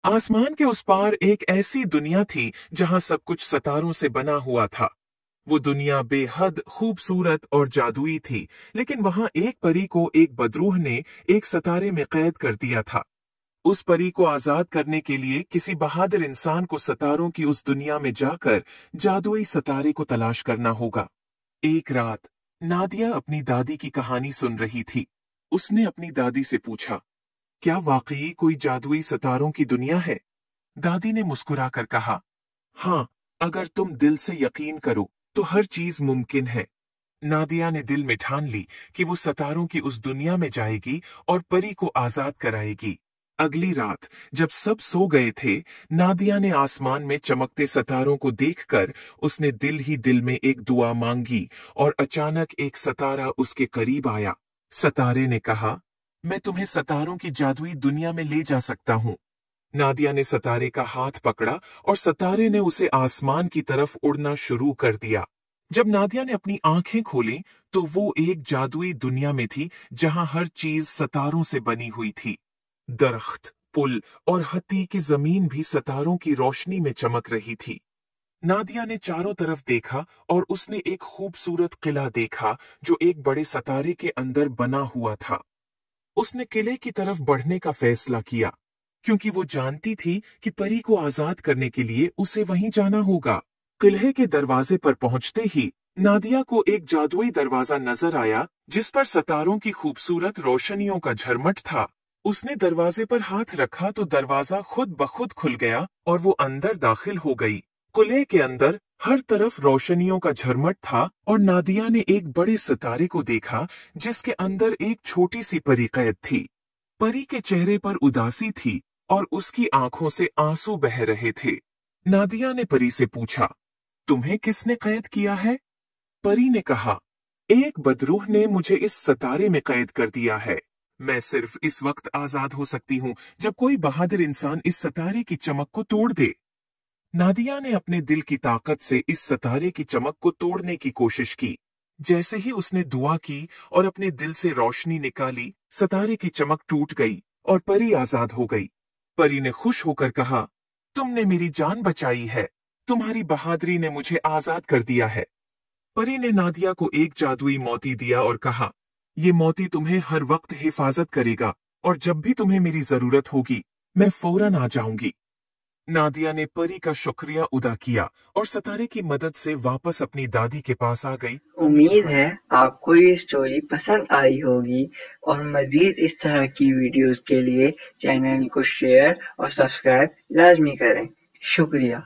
आसमान के उस पार एक ऐसी दुनिया थी जहां सब कुछ सितारों से बना हुआ था। वो दुनिया बेहद खूबसूरत और जादुई थी, लेकिन वहां एक परी को एक बदरूह ने एक सितारे में कैद कर दिया था। उस परी को आजाद करने के लिए किसी बहादुर इंसान को सितारों की उस दुनिया में जाकर जादुई सितारे को तलाश करना होगा। एक रात नादिया अपनी दादी की कहानी सुन रही थी। उसने अपनी दादी से पूछा, क्या वाकई कोई जादुई सितारों की दुनिया है? दादी ने मुस्कुराकर कहा, हाँ, अगर तुम दिल से यकीन करो तो हर चीज मुमकिन है। नादिया ने दिल में ठान ली कि वो सितारों की उस दुनिया में जाएगी और परी को आजाद कराएगी। अगली रात जब सब सो गए थे, नादिया ने आसमान में चमकते सितारों को देखकर उसने दिल ही दिल में एक दुआ मांगी और अचानक एक सितारा उसके करीब आया। सितारे ने कहा, मैं तुम्हें सितारों की जादुई दुनिया में ले जा सकता हूँ। नादिया ने सितारे का हाथ पकड़ा और सितारे ने उसे आसमान की तरफ उड़ना शुरू कर दिया। जब नादिया ने अपनी आंखें खोली तो वो एक जादुई दुनिया में थी जहां हर चीज सितारों से बनी हुई थी। दरख्त, पुल और हत्ती की जमीन भी सितारों की रोशनी में चमक रही थी। नादिया ने चारों तरफ देखा और उसने एक खूबसूरत किला देखा जो एक बड़े सितारे के अंदर बना हुआ था। उसने किले की तरफ बढ़ने का फैसला किया, क्योंकि वो जानती थी कि परी को आजाद करने के लिए उसे वहीं जाना होगा। किले के दरवाजे पर पहुंचते ही नादिया को एक जादुई दरवाजा नजर आया जिस पर सितारों की खूबसूरत रोशनियों का झरमट था। उसने दरवाजे पर हाथ रखा तो दरवाजा खुद ब खुद खुल गया और वो अंदर दाखिल हो गई। किले के अंदर हर तरफ रोशनियों का झरमट था और नादिया ने एक बड़े सितारे को देखा जिसके अंदर एक छोटी सी परी कैद थी। परी के चेहरे पर उदासी थी और उसकी आंखों से आंसू बह रहे थे। नादिया ने परी से पूछा, तुम्हें किसने कैद किया है? परी ने कहा, एक बदरूह ने मुझे इस सितारे में कैद कर दिया है। मैं सिर्फ इस वक्त आजाद हो सकती हूँ जब कोई बहादुर इंसान इस सितारे की चमक को तोड़ दे। नादिया ने अपने दिल की ताकत से इस सितारे की चमक को तोड़ने की कोशिश की। जैसे ही उसने दुआ की और अपने दिल से रोशनी निकाली, सितारे की चमक टूट गई और परी आजाद हो गई। परी ने खुश होकर कहा, तुमने मेरी जान बचाई है। तुम्हारी बहादुरी ने मुझे आजाद कर दिया है। परी ने नादिया को एक जादुई मोती दिया और कहा, ये मोती तुम्हें हर वक्त हिफाजत करेगा और जब भी तुम्हें मेरी जरूरत होगी मैं फौरन आ जाऊंगी। नादिया ने परी का शुक्रिया अदा किया और सितारे की मदद से वापस अपनी दादी के पास आ गई। उम्मीद है आपको ये स्टोरी पसंद आई होगी और मजीद इस तरह की वीडियोस के लिए चैनल को शेयर और सब्सक्राइब लाजमी करें। शुक्रिया।